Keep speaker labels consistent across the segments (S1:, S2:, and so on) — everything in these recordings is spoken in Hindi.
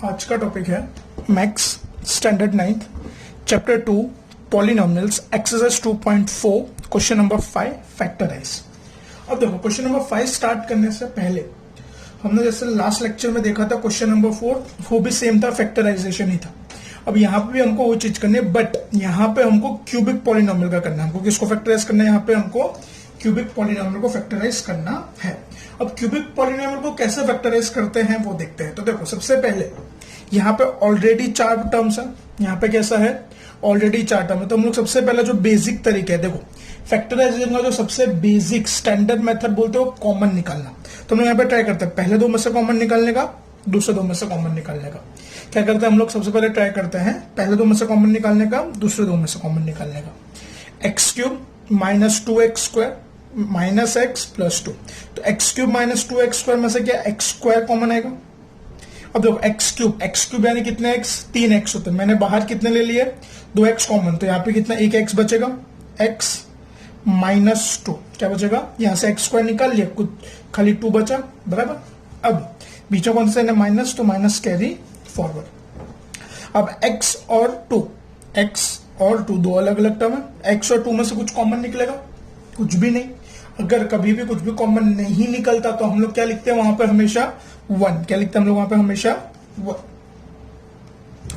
S1: आज का टॉपिक है maths standard 9th chapter 2 polynomials exercise 2.4 question number 5 factorise. अब देखो क्वेश्चन नंबर 5 स्टार्ट करने से पहले हमने जैसे लास्ट लेक्चर में देखा था क्वेश्चन नंबर 4 वो भी सेम था, फैक्टराइजेशन ही था। अब यहाँ पे भी हमको वो चीज करनी है, बट यहाँ पे हमको क्यूबिक पॉलिनोमियल का करना है। हमको किसको फैक्टराइज करना है? यहाँ पे हमको क्यूबिक पॉलिनोमियल को फैक्टराइज करना है। अब क्यूबिक पॉलिनोमियल को कैसे फैक्टराइज करते हैं वो देखते हैं। तो देखो सबसे पहले यहाँ पे ऑलरेडी 4 टर्म्स है, यहाँ पे कैसा है ऑलरेडी 4 टर्म है। तो हम लोग सबसे पहले जो बेसिक तरीका है, देखो फैक्टराइजेशन का जो सबसे बेसिक स्टैंडर्ड मेथड बोलते हो कॉमन निकालना। तो हम यहाँ पे ट्राई करते हैं पहले 2 में से कॉमन निकालने का, दूसरे 2 में से कॉमन निकालने का। क्या करते हैं हम लोग? सबसे पहले ट्राई करते हैं पहले 2 में से कॉमन निकालने का, दूसरे 2 में से कॉमन निकालने का। X cube minus 2x square minus x plus 2। तो x cube minus 2x square में से क्या एक्स स्क्वायर कॉमन आएगा। अब देखो एक्स क्यूब यानी कितने एक्स? 3x होते हैं। मैंने बाहर कितने ले लिए? 2x कॉमन, तो यहाँ पे कितना एक एक्स बचेगा, x माइनस 2। क्या बचेगा? यहां से एक्स स्क्वायर निकाल लिया, कुछ खाली 2 बचा, बराबर। अब बीच में कौन सा है? माइनस, तो माइनस कैरी फॉरवर्ड। अब x और 2 दो अलग अलग टर्म है। x और 2 में से कुछ कॉमन निकलेगा? कुछ भी नहीं। अगर कभी भी कुछ भी कॉमन नहीं निकलता तो हम लोग क्या लिखते हैं वहां पे? हमेशा 1। क्या लिखते हैं हम लोग वहां पे? हमेशा 1।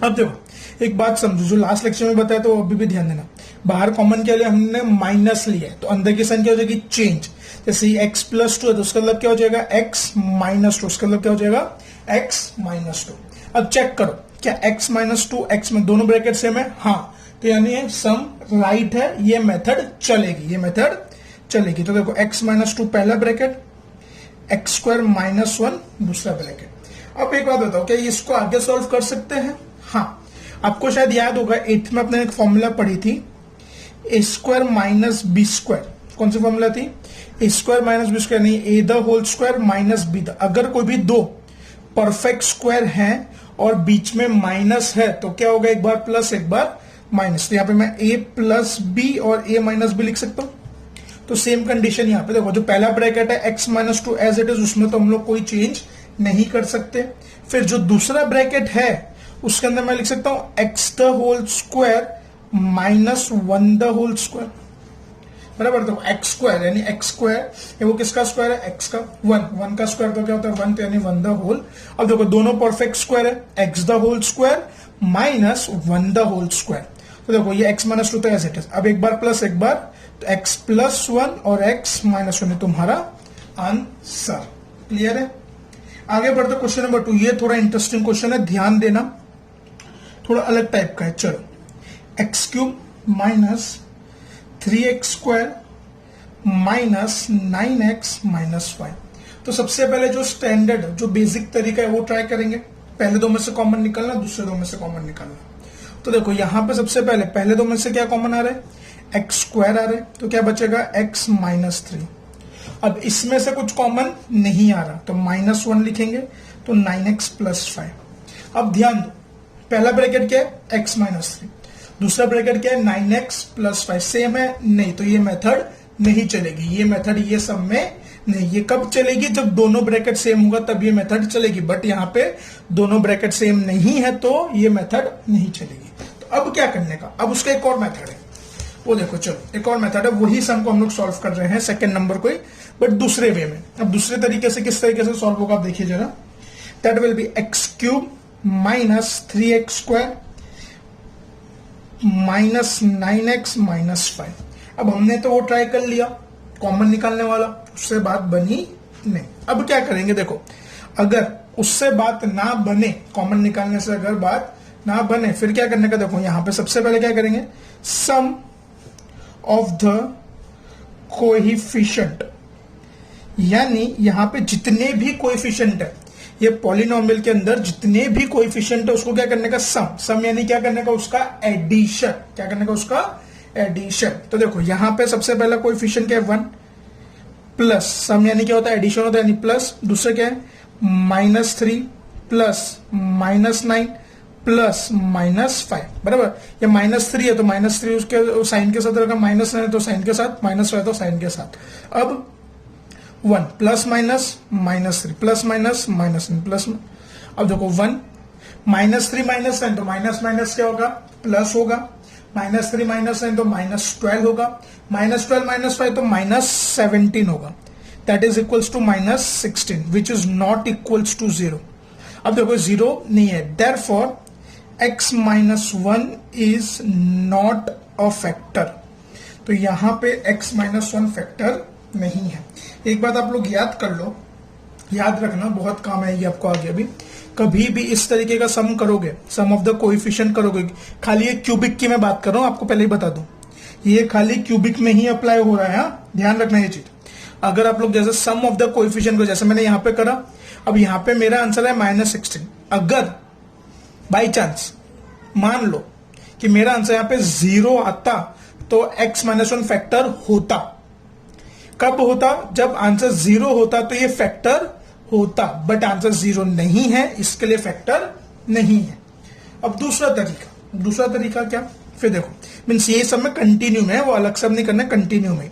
S1: अब देखो एक बात समझो, जो लास्ट लेक्चर में बताया तो अभी भी ध्यान देना। बाहर कॉमन के लिए हमने माइनस लिया है, तो अंदर की साइन क्या हो जाएगी? चेंज। जैसे x प्लस 2 है तो उसका मतलब क्या हो जाएगा? x minus 2। उसका मतलब क्या हो जाएगा? x minus 2। अब चेक करो क्या x माइनस 2 x में दोनों ब्रैकेट सेम है? हाँ, तो यानी सम राइट है, ये मेथड चलेगी। तो देखो x माइनस 2 पहला ब्रैकेट, एक्स स्क्वायर माइनस 1 दूसरा ब्रैकेट। अब एक बात बताओ, क्या इसको आगे सॉल्व कर सकते हैं? हाँ, आपको शायद याद होगा 8th में अपने एक फॉर्मूला पढ़ी थी, a square minus b square. कौन सी फॉर्मूला थी? A square minus b square नहीं, a the whole square minus b the. अगर कोई भी 2 परफेक्ट स्क्वायर है और बीच में माइनस है तो क्या होगा? एक बार प्लस एक बार माइनस। तो यहाँ पे मैं a प्लस बी और a माइनस बी लिख सकता हूं। तो सेम कंडीशन यहाँ पे देखो, जो पहला ब्रैकेट है x minus 2 as it is, उसमें तो हम लोग कोई चेंज नहीं कर सकते। फिर जो दूसरा ब्रैकेट है उसके अंदर मैं लिख सकता हूं x the whole square minus 1 the whole square, बराबर। तो x स्क्वायर यानी x स्क्वायर, वो किसका स्क्वायर है? x का 1 का स्क्वायर तो क्या होता है? 1, तो यानी 1 द होल। अब देखो दोनों परफेक्ट स्क्वायर है, x the whole square minus 1 the whole square. तो देखो ये x माइनस 2 तो एज इट इज। अब एक बार प्लस एक बार, तो x प्लस 1 और x माइनस 1 तुम्हारा आंसर। क्लियर है? आगे बढ़ते क्वेश्चन नंबर 2। ये थोड़ा इंटरेस्टिंग क्वेश्चन है, ध्यान देना, थोड़ा अलग टाइप का है। चलो, x cube minus 3x square minus 9x minus 5। तो सबसे पहले जो स्टैंडर्ड जो बेसिक तरीका है वो ट्राई करेंगे। पहले 2 में से कॉमन निकालना, दूसरे 2 में से कॉमन निकालना। तो देखो यहां पे सबसे पहले 2 में से क्या कॉमन आ रहा है? एक्स स्क्वायर आ रहा है, तो क्या बचेगा? x minus 3। अब इसमें से कुछ कॉमन नहीं आ रहा तो माइनस 1 लिखेंगे, तो 9x प्लस 5। अब ध्यान दो, पहला ब्रैकेट क्या है? x माइनस 3, दूसरा ब्रैकेट क्या है? 9x plus 5। सेम है? नहीं, तो ये मेथड नहीं चलेगी। ये मेथड ये सब में नहीं। ये कब चलेगी? जब दोनों ब्रैकेट सेम होगा तब ये मेथड चलेगी, बट यहाँ पे दोनों ब्रैकेट सेम नहीं है तो ये मेथड नहीं चलेगी। तो अब क्या करने का? अब उसका एक और मेथड है, वो देखो। चलो एक और मेथड है, वही सम को हम लोग सॉल्व कर रहे हैं, सेकंड नंबर को ही, बट दूसरे वे में। अब दूसरे तरीके से किस तरीके से सॉल्व होगा आप देखिए जरा। That will be x cube minus 3x square minus 9x minus 5। अब हमने तो वो ट्राई कर लिया कॉमन निकालने वाला, उससे बात बनी नहीं। अब क्या करेंगे? देखो अगर उससे बात ना बने, कॉमन निकालने से अगर बात ना बने, फिर क्या करने का? देखो यहां पे सबसे पहले क्या करेंगे? सम ऑफ द कोएफिशिएंट, यानी यहां पे जितने भी कोएफिशिएंट है, ये पॉलिनोमियल के अंदर जितने भी कोएफिशिएंट है उसको क्या करने का? सम यानी क्या करने का? उसका एडिशन। क्या करने का? उसका एडिशन। तो देखो यहां पे सबसे पहला कोएफिशिएंट क्या है? 1 प्लस सम यानी क्या होता है? एडिशन होता है, यानी प्लस। दूसरा क्या है? Minus 3 plus minus 9 plus minus 5, बराबर। ये माइनस 3 है तो माइनस 3 उसके साइन के साथ रखा, माइनस 9 है तो साइन के साथ, माइनस 5 तो साइन के साथ। अब 1 plus minus minus 3 plus minus minus 9 plus. अब देखो 1 -3 -9 तो माइनस माइनस क्या होगा, प्लस होगा। -3 -9 तो -12 होगा। -12 -5 तो -17 होगा। That is equals to -16 which is not equals to 0। अब देखो 0 नहीं है, therefore x -1 is not a factor. तो यहां पे x -1 फैक्टर नहीं है। एक बात आप लोग याद कर लो, याद रखना, बहुत काम आएगी आपको आगे। अभी कभी भी इस तरीके का सम करोगे, सम ऑफ द कोएफिशिएंट करोगे, खाली ये क्यूबिक की मैं बात कर रहा हूं, आपको पहले ही बता दूं, ये खाली क्यूबिक में ही अप्लाई हो रहा है। ध्यान रखना ये चीज। अगर आप लोग जैसे सम ऑफ द कोएफिशिएंट को जैसे मैंने यहां पे करा, अब यहां पे मेरा आंसर है -16। अगर बाई चांस मान लो कि मेरा आंसर यहां पे 0 आता तो x -1 फैक्टर होता। कब होता? जब आंसर 0 होता तो ये फैक्टर होता, बट आंसर 0 नहीं है, इसके लिए फैक्टर नहीं है। अब दूसरा तरीका क्या? फिर देखो, मीन्स ये सब में कंटिन्यू में है, वो अलग सब नहीं करना, कंटिन्यू में।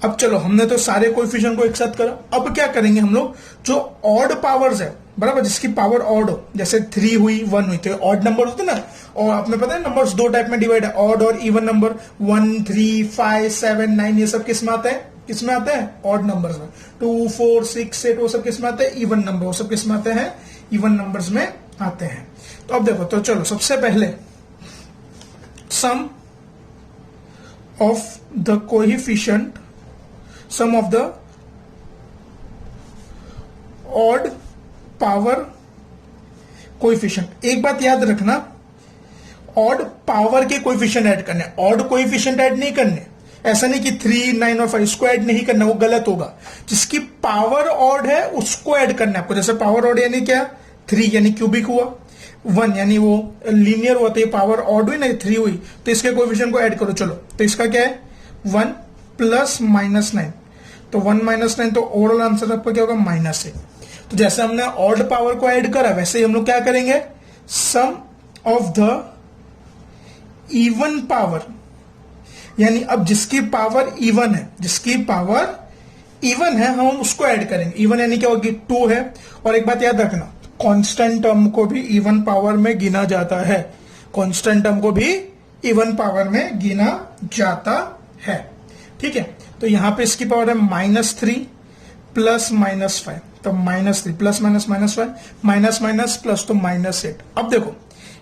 S1: अब चलो, हमने तो सारे कोएफिशिएंट को एक साथ करा। अब क्या करेंगे हम लोग, जो ऑड पावर्स है, बराबर, जिसकी पावर ऑड हो, जैसे 3 हुई, 1 हुई, तो ऑड नंबर होते ना। और आपने पता है नंबर्स दो टाइप में डिवाइड है, ऑड और इवन नंबर। 1, 3, 5, 7, 9 ये सब किसमें आते हैं? किसमें आते हैं? ऑड नंबर्स में। 2, 4, 6, 8 वो सब किसमें आते हैं? Even number. वो सब किसमें आते हैं? इवन नंबर्स में आते हैं। तो अब देखो, तो चलो सबसे पहले sum of the coefficient, sum of the odd power coefficient. एक बात याद रखना, ऑड पावर के कोएफिशिएंट ऐड करने, ऑड कोएफिशिएंट ऐड नहीं करने। ऐसा नहीं कि 3, 9 और 5 इसको ऐड नहीं करना, वो गलत होगा। जिसकी पावर ऑड है उसको ऐड करना है आपको। जैसे पावर ऑड यानी क्या? 3 यानी क्यूबिक हुआ, 1 यानी वो लीनियर हुआ, तो ये पावर ऑड हुई ना, 3 हुई, तो इसके कोएफिशिएंट को ऐड करो। चलो, तो इसका क्या है? 1 प्लस -9, तो 1 -9, तो ओवरऑल आंसर आपका क्या होगा? -8। तो जैसे हमने ऑड पावर को ऐड करा, वैसे ही हम लोग क्या करेंगे, sum of the even power, यानी अब जिसकी पावर इवन है, जिसकी पावर इवन है, हम उसको ऐड करेंगे। इवन यानी क्या होगी? 2 है। और एक बात याद रखना, कांस्टेंट टर्म को भी इवन पावर में गिना जाता है। कांस्टेंट टर्म को भी इवन पावर में गिना जाता है। ठीक है, तो यहां पे इसकी पावर है -3 प्लस -5, तो -3 प्लस -5, माइनस माइनस प्लस, तो -8। अब देखो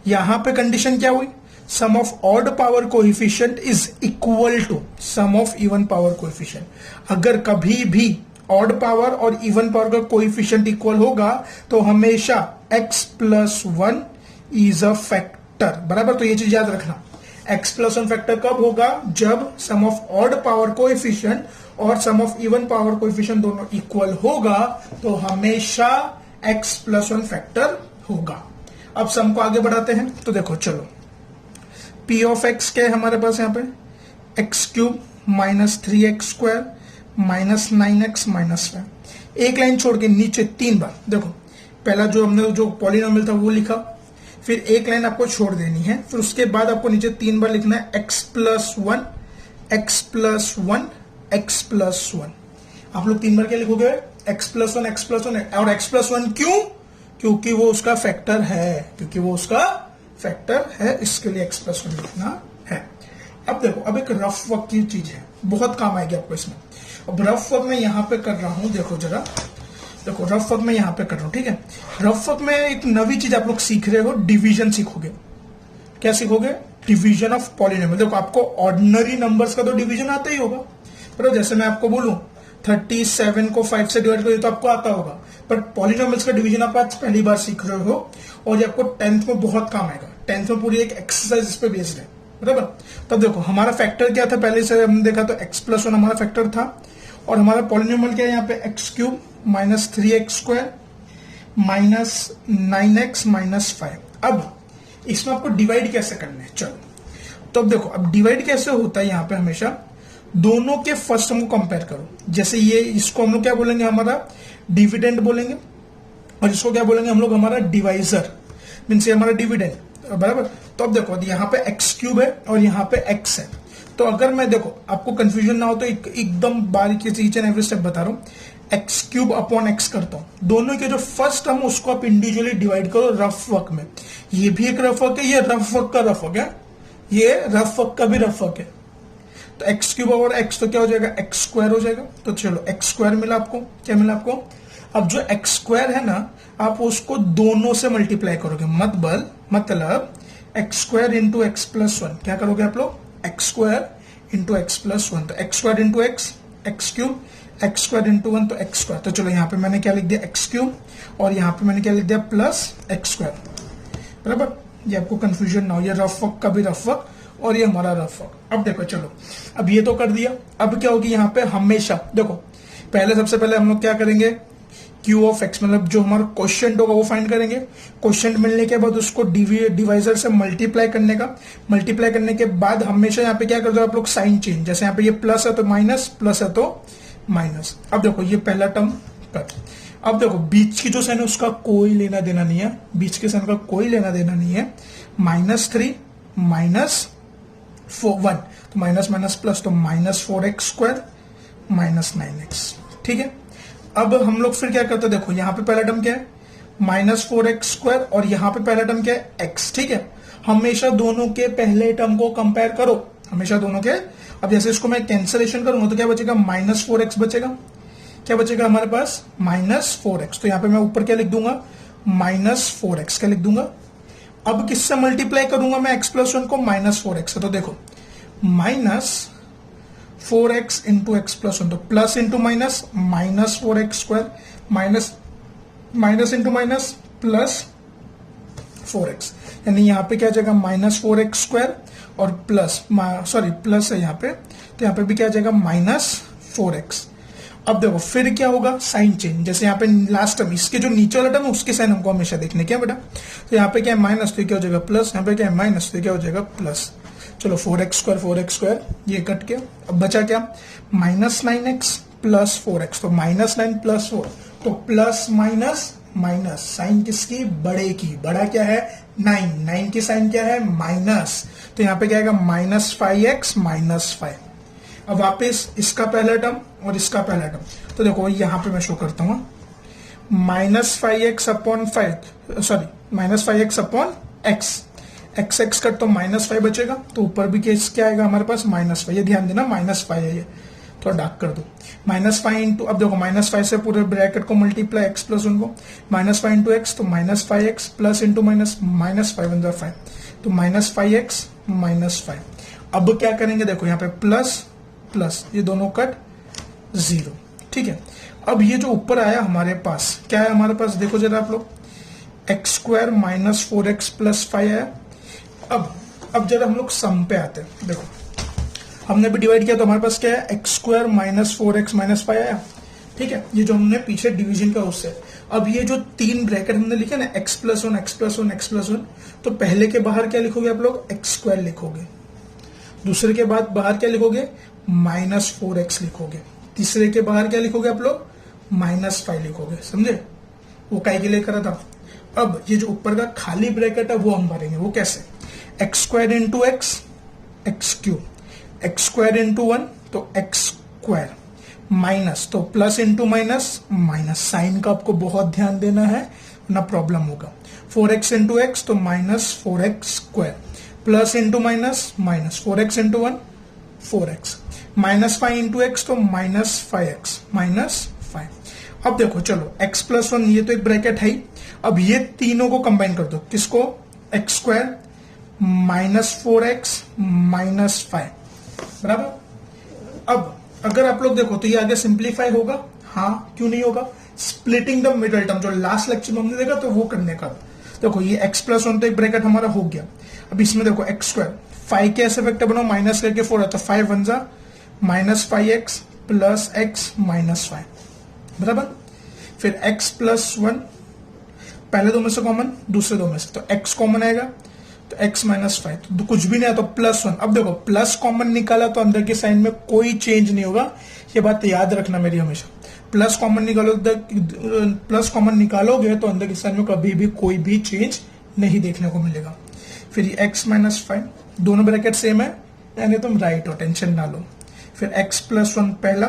S1: यहां पे कंडीशन क्या हुई? Sum of odd power coefficient is equal to sum of even power coefficient. अगर कभी भी ऑड पावर और इवन पावर का कोएफिशिएंट इक्वल होगा तो हमेशा x + 1 इज अ फैक्टर, बराबर। तो ये चीज याद रखना, x + 1 फैक्टर कब होगा? जब सम ऑफ ऑड पावर कोएफिशिएंट और सम ऑफ इवन पावर कोएफिशिएंट दोनों इक्वल होगा, तो हमेशा x + 1 फैक्टर होगा। अब सम को आगे बढ़ाते हैं, तो देखो चलो, p ऑफ x क्या है हमारे पास यहाँ पे? x³ - 3x² - 9x - 5। एक लाइन छोड़ के नीचे 3 बार देखो, पहला जो हमने जो पॉलिनोमियल था वो लिखा, फिर एक लाइन आपको छोड़ देनी है, फिर उसके बाद आपको नीचे 3 बार लिखना है x + 1, x + 1, x + 1। आप लोग 3 बार क्या लिखोगे? x + 1, x + 1। और x + 1 क्यों? क्योंकि वो उसका फैक्टर है, क्योंकि वो उसका फैक्टर है, इसके लिए x + 1 लिखना है। अब देखो, अब एक रफ वर्क की चीज है, बहुत काम आएगी आपको इसमें। अब रफ वर्क मैं यहां पे कर रहा हूं, देखो जरा, देखो रफ वर्क मैं यहां पे कर रहा हूं, ठीक है। रफ वर्क में एक नवी चीज आप लोग सीख रहे हो, डिवीजन सीखोगे। क्या सीखोगे? Division of polynomial. देखो, आपको ऑर्डिनरी नंबर्स का तो डिवीजन आता ही होगा, पर जैसे मैं आपको बोलूं 37 को 5 से डिवाइड करिए तो आपको आता होगा, बट पॉलिनोमियल्स का डिवीजन आप आज पहली बार सीख रहे हो, और ये आपको 10th में बहुत काम आएगा। 10th में पूरी एक एक्सरसाइज इस पे बेस्ड है, बराबर। तब देखो हमारा फैक्टर क्या था, पहले से हमने देखा, तो x + 1 हमारा फैक्टर था, और हमारा पॉलिनोमियल क्या है यहाँ पे? x³ - 3x² - 9x - 5। अब इसमें आपको डिवाइड कैसे करना है, चलो। तो अब देखो, अब डिवाइड कैसे होता है यहाँ पे, हमेशा दोनों के फर्स्ट टर्म को कंपेयर करो। जैसे ये, इसको हम लोग क्या बोलेंगे? हमारा डिविडेंड बोलेंगे, और इसको क्या बोलेंगे हम लोग? हमारा डिवाइजर, मीन्स ये हमारा डिविडेंड, बराबर। तो अब देखो, यहाँ पे x³ है और यहाँ पे x है, तो अगर मैं देखो आपको कंफ्यूजन ना हो तो एकदम बारीकी से ईच एंड एवरी स्टेप बता रहा हूं, एक्स क्यूब अपॉन एक्स करता हूं, दोनों के जो फर्स्ट टर्म उसको आप इंडिविजुअली डिवाइड करो रफ वर्क में। ये भी एक रफ वर्क है, ये रफ वर्क का रफ वर्क है, ये रफ वर्क का भी रफ वर्क है। तो एक्स क्यूब और एक्स तो क्या हो जाएगा, एक्स स्क्वायर हो जाएगा। तो चलो एक्स स्क्वायर मिला आपको, क्या मिला आपको। अब जो एक्स स्क्वायर है ना, आप उसको दोनों से मल्टीप्लाई करोगे, मतलब x square into x plus one, क्या करोगे आप लोग, x square into x plus one. तो x square into x, x cube, x square into one तो एक्स स्क्वायर। तो चलो यहाँ पे मैंने क्या लिख दिया, एक्स क्यूब, और यहाँ पे मैंने क्या लिख दिया, प्लस एक्स स्क्वायर, बराबर। ये आपको कंफ्यूजन ना हो, ये रफ वर्क का भी रफ वर्क और ये हमारा रफ वर्क। अब देखो चलो, अब ये तो कर दिया, अब क्या होगी यहाँ पे, हमेशा देखो पहले सबसे पहले हम लोग क्या करेंगे, क्यू ऑफ एक्स, मतलब जो हमारा क्वेश्चन होगा वो फाइंड करेंगे। क्वेश्चन मिलने के बाद उसको डिवाइजर से मल्टीप्लाई करने का, मल्टीप्लाई करने के बाद हमेशा यहाँ पे क्या कर दो आप लोग, साइन चेंज। जैसे यहाँ पे ये प्लस है तो माइनस, प्लस है तो माइनस। अब देखो ये पहला टर्म कट। अब देखो बीच की जो साइन है उसका कोई लेना देना नहीं है, बीच के साइन का कोई लेना देना नहीं है। -3 -1 तो माइनस माइनस प्लस, तो -4x स्क्वायर -9x, ठीक है। अब हम लोग फिर क्या करते हैं, देखो यहाँ पे पहला टर्म क्या है, -4x स्क्वायर, और यहाँ पे पहला टर्म क्या है, x, ठीक है। हमेशा दोनों के पहले टर्म को कंपेयर करो, हमेशा दोनों के। अब जैसे इसको मैं कैंसलेशन करूंगा तो क्या बचेगा, -4x बचेगा, क्या बचेगा हमारे पास, -4x। तो यहाँ पे मैं ऊपर क्या लिख दूंगा, -4x, क्या लिख दूंगा। अब किससे मल्टीप्लाई करूंगा मैं x प्लस वन को, -4x। तो देखो -4x into x plus one, तो plus into minus, -4x square, minus into minus plus 4x, यानी यहाँ पे क्या जाएगा, -4x स्क्वायर और प्लस, सॉरी प्लस है यहाँ पे, तो यहाँ पे भी क्या जाएगा, -4x। अब देखो फिर क्या होगा, साइन चेंज। जैसे यहाँ पे लास्ट टर्म, इसके जो नीचे वाला टर्म है उसके साइन हमको हमेशा देखने क्या बेटा। तो यहाँ पे क्या है माइनस, तो क्या हो जाएगा प्लस, यहाँ पे क्या है माइनस, तो क्या हो जाएगा प्लस। चलो 4x स्क्वायर ये कट गया। अब बचा क्या, -9x प्लस 4x, तो -9 प्लस 4, तो प्लस माइनस माइनस, साइन किसकी, बड़े की, बड़ा क्या है 9, 9 की साइन क्या है माइनस, तो यहाँ पे क्या आएगा -5x -5। अब वापस इसका पहला टर्म और इसका पहला टर्म, तो देखो यहाँ पे मैं शो करता हूँ, -5x upon 5, sorry -5x upon x, x cut तो -5 बचेगा, तो ऊपर भी केस क्या आएगा हमारे पास, -5। ये ध्यान देना -5 है, ये तो डार्क कर दो। -5 इंटू, अब देखो -5 से पूरे ब्रैकेट को मल्टीप्लाई x प्लस वन को, -5 इंटू एक्स तो -5x प्लस इंटू माइनस, -5 × 5 तो -5x -5। अब क्या करेंगे, देखो यहाँ पे प्लस प्लस, ये दोनों कट 0, ठीक है। अब ये जो ऊपर आया हमारे पास, क्या है हमारे पास, देखो जरा आप लोग, x स्क्वायर -4x प्लस 5 आया। अब जरा हम लोग सम पे आते हैं, देखो हमने भी डिवाइड किया तो हमारे पास क्या है, x स्क्वायर -4x -5 आया, ठीक है। ये जो हमने पीछे डिवीजन का उससे, अब ये जो 3 ब्रैकेट हमने लिखे ना, x plus 1 x plus 1 x plus 1, तो पहले के बाहर क्या लिखोगे आप लोग, x स्क्वायर लिखोगे, दूसरे के बाद बाहर क्या लिखोगे, -4x लिखोगे, तीसरे के बाहर क्या लिखोगे आप लोग, -5 लिखोगे, समझे, वो काय के लिए करा था। अब ये जो ऊपर का खाली ब्रैकेट है वो हम भरेंगे, वो कैसे, x square into x, x cube, x square into 1 तो एक्स स्क्वायर, माइनस तो plus into minus minus, sign का आपको बहुत ध्यान देना है ना प्रॉब्लम होगा। 4x इंटू एक्स तो -4x square, plus into minus minus, 4x into 1 4x, -5 into x तो -5x -5। अब देखो चलो x प्लस 1 ये तो एक ब्रैकेट है ही, अब ये तीनों को कंबाइन कर दो, किसको, x स्क्वायर -4x -5, बराबर। अब अगर आप लोग देखो तो ये आगे सिंप्लीफाई होगा, हाँ क्यों नहीं होगा, स्प्लिटिंग द मिडल टर्म जो लास्ट लेक्चर में हमने देखा तो वो करने का। देखो ये x प्लस 1 तो एक ब्रैकेट हमारा हो गया। अब इसमें देखो x स्क्वायर 5 के ऐसे फैक्टर बनाओ, माइनस करके 4 है तो 5 1 जा -5x प्लस x -5, बराबर। फिर x प्लस 1 पहले दो में से कॉमन, दूसरे दो में से, तो x कॉमन आएगा तो x -5, तो कुछ भी नहीं है तो +1। अब देखो प्लस कॉमन निकाला तो अंदर के साइन में कोई चेंज नहीं होगा, ये बात याद रखना मेरी हमेशा। प्लस कॉमन निकालोगे तो अंदर के साइन में कभी भी कोई भी चेंज नहीं देखने को मिलेगा। फिर x -5, दोनों ब्रैकेट सेम है, यानी तुम राइट हो, टेंशन ना लो। फिर x प्लस 1 पहला,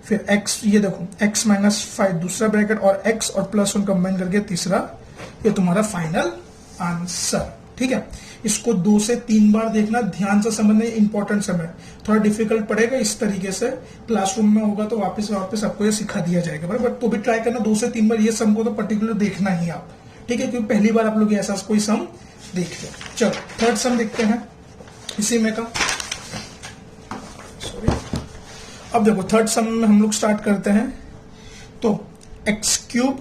S1: फिर x, ये देखो x माइनस 5 दूसरा ब्रैकेट, और x और प्लस 1 कंबाइन करके तीसरा, ये तुम्हारा फाइनल आंसर। ठीक है, इसको 2 से 3 बार देखना, ध्यान से समझना, इंपॉर्टेंट समय, थोड़ा डिफिकल्ट पड़ेगा इस तरीके से, क्लासरूम में होगा तो वापस आपको ये सिखा दिया जाएगा, बट तो भी ट्राई करना 2 से 3 बार ये सम को तो पर्टिकुलर देखना ही आप। ठीक है, क्योंकि पहली बार आप लोग ऐसा कोई सम देखते हो। चलो थर्ड सम देखते हैं इसी में का। सॉरी, अब देखो थर्ड सम में हम लोग स्टार्ट करते हैं। तो x cube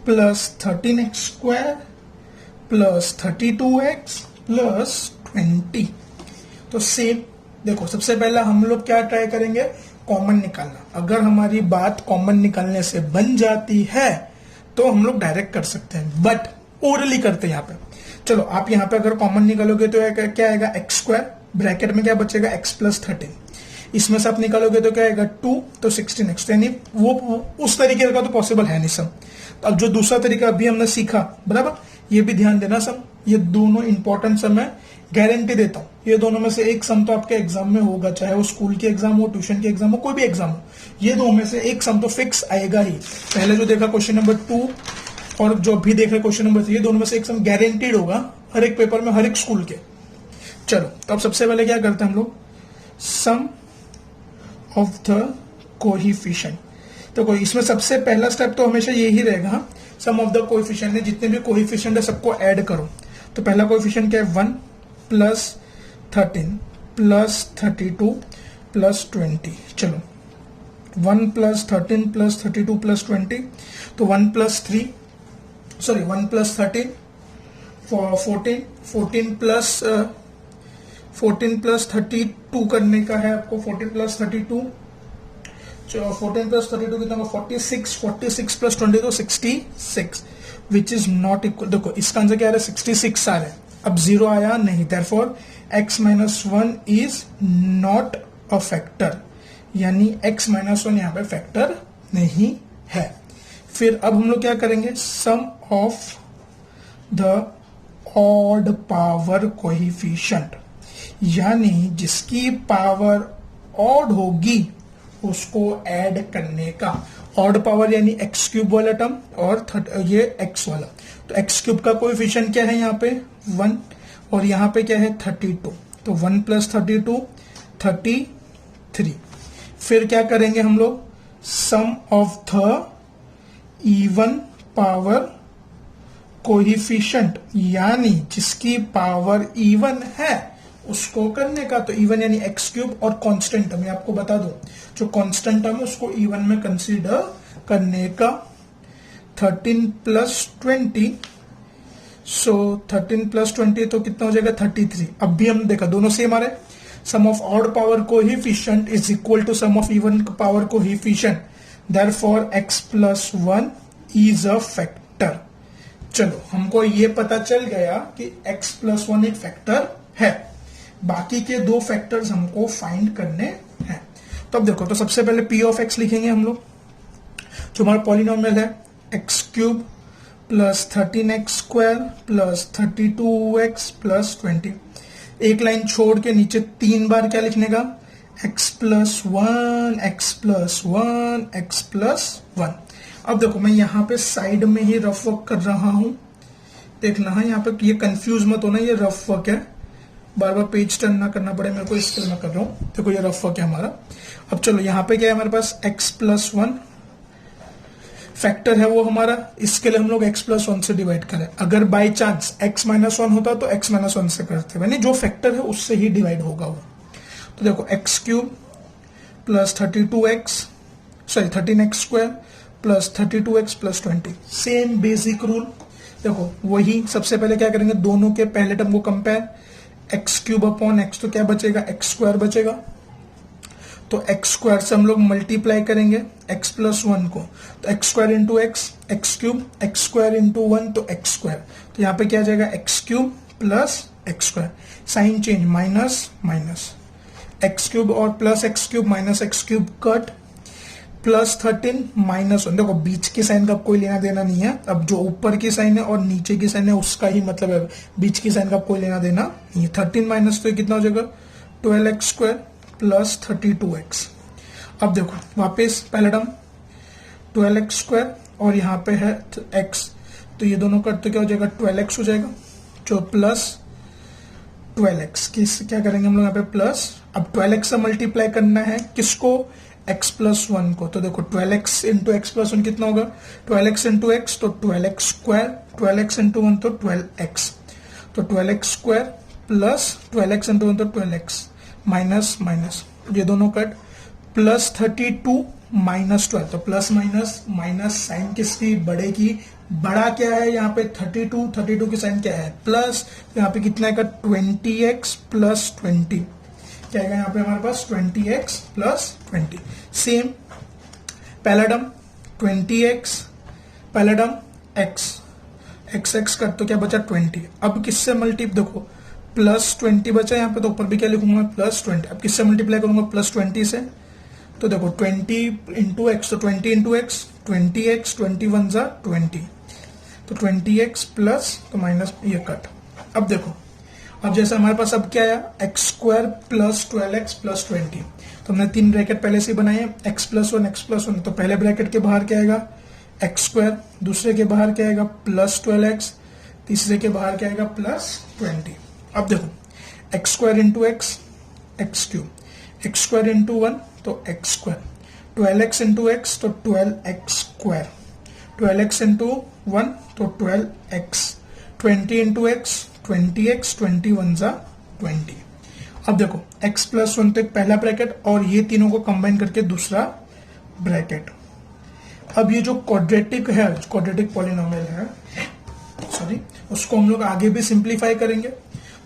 S1: plus 13x square plus 32x plus 20। तो सेम देखो, सबसे पहला हम लोग क्या ट्राई करेंगे, कॉमन निकालना। अगर हमारी बात कॉमन निकालने से बन जाती है तो हम लोग डायरेक्ट कर सकते हैं, बट ओरली करते हैं यहाँ पे। चलो आप यहाँ पे अगर कॉमन निकालोगे तो क्या आएगा, एक्स स्क्वायर, ब्रैकेट में क्या बचेगा, x प्लस 13, इसमें से आप निकालोगे तो क्या आएगा 2, तो 16x, यानी वो उस तरीके का तो पॉसिबल है नहीं सम। तो अब जो दूसरा तरीका अभी हमने सीखा, बराबर, ये भी ध्यान देना सम, ये दोनों इंपॉर्टेंट सम है, गारंटी देता हूं ये दोनों में से एक सम तो आपके एग्जाम में होगा, चाहे वो स्कूल के एग्जाम हो, ट्यूशन के एग्जाम हो, कोई भी एग्जाम हो, ये दो में से एक सम तो फिक्स आएगा ही। पहले जो देखा क्वेश्चन नंबर 2 और जो अभी देख रहे क्वेश्चन नंबर 3, ये दोनों में से एक सम गारंटीड होगा हर एक पेपर में, हर एक स्कूल के। चलो तो अब सबसे पहले क्या करते हैं हम लोग, सम ऑफ द कोएफिशिएंट। तो कोई इसमें सबसे पहला स्टेप तो हमेशा यही रहेगा, सम ऑफ द कोएफिशिएंट है, जितने भी कोएफिशिएंट है सबको ऐड करो। तो पहला कोएफिशिएंट क्या है, 1 प्लस 13 प्लस 32 प्लस 20। चलो 1 प्लस 13 प्लस 32 प्लस 20, तो 1 प्लस 13 14 14 प्लस 32 करने का है आपको, 14 प्लस 32, 14 प्लस 32 कितना, 46 प्लस 20 तो 66, विच इज नॉट इक्वल। देखो इसका आंसर क्या आ रहा है, 66 आ रहा है, अब 0 आया नहीं, therefore x minus 1 is not a factor, यानी x माइनस 1 यहाँ पे फैक्टर नहीं है। फिर अब हम लोग क्या करेंगे, sum of the odd power coefficient, यानी जिसकी पावर ऑड होगी उसको ऐड करने का। ऑड पावर यानी एक्स क्यूब वाला टर्म और ये एक्स वाला, तो एक्स क्यूब का कोएफिशिएंट क्या है यहाँ पे 1, और यहाँ पे क्या है 32, तो 1 प्लस 32 33। फिर क्या करेंगे हम लोग, sum of the even power coefficient, यानी जिसकी पावर इवन है उसको करने का। तो इवन यानी एक्स क्यूब और कांस्टेंट टर्म, मैं आपको बता दूं जो कांस्टेंट टर्म है उसको इवन में कंसीडर करने का। 13 प्लस 20, सो 13 प्लस 20 तो कितना हो जाएगा 33। अब भी हम देखा दोनों सेम आ रहे, sum of odd power coefficient is equal to sum of even power coefficient, therefore x plus 1 is a factor. चलो हमको ये पता चल गया कि x प्लस 1 एक फैक्टर है, बाकी के दो फैक्टर्स हमको फाइंड करने हैं। तो अब देखो, तो सबसे पहले p ऑफ x लिखेंगे हम लोग, जो हमारा पॉलिनोमियल है x cube plus 13x square plus 32x plus 20। एक लाइन छोड़ के नीचे 3 बार क्या लिखने का, x plus 1 x plus 1 x plus 1। अब देखो मैं यहाँ पे साइड में ही रफ वर्क कर रहा हूं, देखना है यहाँ पे, ये कंफ्यूज मत होना, ये रफ वर्क है, बार बार पेज टर्न ना करना पड़े मेरे को, इसके लिए मैं कर रहा हूं। देखो ये रफ वर्क है हमारा। अब चलो यहाँ पे क्या है हमारे पास, x प्लस 1 फैक्टर है वो हमारा, इसके लिए हम लोग x प्लस 1 से डिवाइड करें। अगर बाई चांस x माइनस 1 होता तो x माइनस 1 से करते, यानी जो फैक्टर है उससे ही डिवाइड होगा वो। तो देखो x cube plus 13x square plus 32x plus 20, same basic rule. देखो वही, सबसे पहले क्या करेंगे, दोनों के पहले टर्म को compare, x cube upon x, तो क्या बचेगा एक्स स्क्वायर बचेगा, तो एक्स स्क्वायर से हम लोग मल्टीप्लाई करेंगे एक्स प्लस 1 को, तो x square into x, x cube, x square into 1 तो एक्स स्क्वायर, तो यहाँ पे क्या आ जाएगा x cube plus x square, sign change, minus minus, x cube और plus x cube minus x cube cut, +13 -1, देखो बीच की साइन का कोई लेना देना नहीं है। अब जो ऊपर की साइन है और नीचे की साइन है उसका ही मतलब है, बीच की साइन का कोई लेना देना नहीं है। 13 माइनस तो कितना हो जाएगा 12x² + 32x। अब देखो वापस पहला टर्म 12x² और यहाँ पे है x, तो ये दोनों का तो क्या हो जाएगा 12x हो जाएगा, जो प्लस 12x किस क्या करेंगे हम लोग यहाँ पे प्लस। अब 12x से मल्टीप्लाई करना है किसको, x + 1 को। तो देखो 12x इंटू x + 1 कितना होगा 12x इंटू x, तो 12x², 12x इंटू 1 तो 12x, तो 12x² प्लस 12x इंटू 1 तो 12x, माइनस माइनस ये दोनों कट, +32 -12, तो प्लस माइनस माइनस साइन किसकी बड़े की, बड़ा क्या है यहाँ पे 32 की साइन क्या है प्लस, तो यहाँ पे कितना आएगा 20x + 20, क्या आएगा यहाँ पे हमारे पास 20x + 20। सेम पहला टर्म 20x, पहला टर्म x कर तो क्या बचा 20। अब किससे मल्टीप्लाई, देखो +20 बचा यहाँ पे, तो ऊपर भी क्या लिखूंगा +20। अब किससे मल्टीप्लाई करूंगा +20 से, तो देखो 20 इंटू एक्स, तो 20 इंटू एक्स 20x, 21 = 20, तो 20x प्लस तो माइनस ये कट। अब देखो अब जैसे हमारे पास अब क्या आया x² + 12x + 20, तो हमने 3 ब्रैकेट पहले से बनाए हैं, x + 1 x + 1, तो पहले ब्रैकेट के बाहर क्या आएगा x², दूसरे के बाहर क्या आएगा +12x, तीसरे के बाहर क्या आएगा +20। अब देखो x² into x x³, x² into 1 तो x², 12x इंटू x तो 12x², 12x इंटू 1 तो 12x, 20 इंटू x 20x, 21 = 20। अब देखो x + 1 तो एक पहला ब्रैकेट और ये तीनों को कंबाइन करके दूसरा ब्रैकेट। अब ये जो क्वाड्रेटिक है, क्वाड्रेटिक पॉलिनोमियल है, सॉरी, उसको हम लोग आगे भी सिंप्लीफाई करेंगे।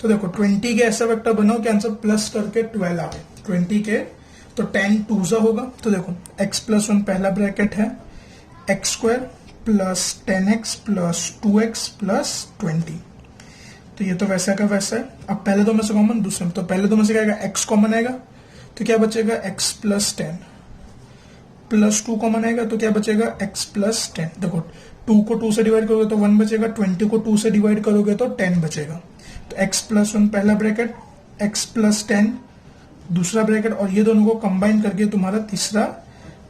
S1: तो देखो 20 के ऐसा वेक्टर बनाओ कि आंसर प्लस करके 12 आए, 20 के तो 10 2 होगा। तो देखो x + 1 पहला ब्रैकेट है, x² + 10x + 2x + 20, तो ये तो वैसा का वैसा है। अब पहले दो में से कॉमन, दूसरे में, तो पहले दो में से क्या आएगा x कॉमन आएगा, तो क्या बचेगा x + 10 + 2 कॉमन आएगा, तो क्या बचेगा x + 10। देखो 2 को 2 से डिवाइड करोगे तो 1 बचेगा, 20 को 2 से डिवाइड करोगे तो 10 बचेगा। तो x + 1 पहला ब्रैकेट, x + 10 दूसरा ब्रैकेट, और ये दोनों को कंबाइन करके तुम्हारा तीसरा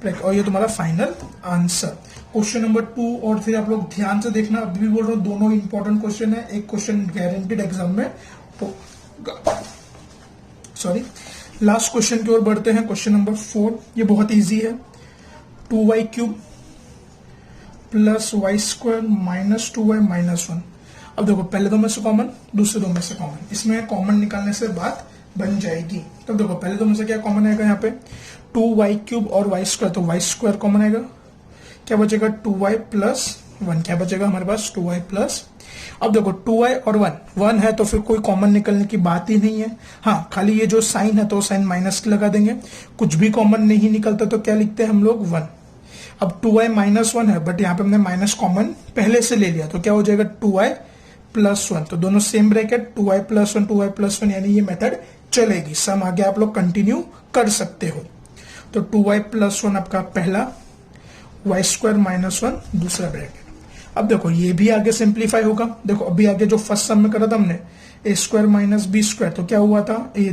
S1: ब्रैकेट, और ये तुम्हारा फाइनल आंसर। क्वेश्चन नंबर 2 और 3 आप लोग ध्यान से देखना, अभी भी बोल रहा हूँ दोनों इंपॉर्टेंट क्वेश्चन है, एक क्वेश्चन गारंटीड एग्जाम में। सॉरी, लास्ट क्वेश्चन की ओर बढ़ते हैं, क्वेश्चन नंबर 4। ये बहुत इजी है, 2y³ + y² - 2y - 1। अब देखो पहले दो में से कॉमन, दूसरे दो में से कॉमन, इसमें कॉमन निकालने से बात बन जाएगी। तब देखो पहले दो में से क्या कॉमन आएगा, यहाँ पे 2y³ और y², तो y² कॉमन आएगा, क्या बचेगा 2y + 1, क्या बचेगा हमारे पास 2y +। अब देखो 2y और 1 है तो फिर कोई कॉमन निकलने की बात ही नहीं है। हाँ, खाली ये जो साइन है तो साइन माइनस की लगा देंगे, कुछ भी कॉमन नहीं निकलता तो क्या लिखते हैं हम लोग 1। अब 2y - 1 है, बट यहाँ पे हमने माइनस कॉमन पहले से ले लिया, तो क्या हो जाएगा 2y + 1, तो दोनों सेम ब्रैकेट 2y + 1 2y + 1, यानी ये मेथड चलेगी। सम आगे आप लोग कंटिन्यू कर सकते हो। तो 2y + 1 आपका पहला, y² - 1 दूसरा ब्रैकेट। अब देखो ये भी आगे सिंप्लीफाई होगा। देखो अभी आगे जो फर्स्ट सम में करा था हमने a² - b², तो क्या हुआ था a²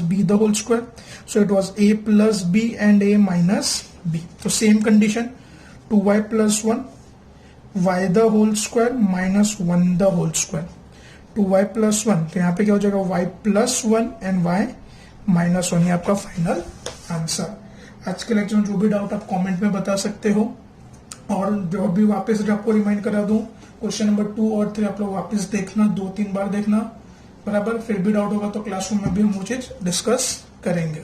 S1: - b², so it was a + b and a - b। तो same condition 2y + 1 y² - 1², 2y + 1, तो यहाँ पे क्या हो जाएगा y + 1 एंड y - 1, ये आपका फाइनल आंसर। आज के लेक्चर में जो भी डाउट आप कमेंट में बता सकते हो, और जो भी वापस आपको रिमाइंड करा दूं, क्वेश्चन नंबर 2 और 3 आप लोग वापस देखना, 2-3 बार देखना बराबर। फिर भी डाउट होगा तो क्लासरूम में भी हम वो चीज डिस्कस करेंगे।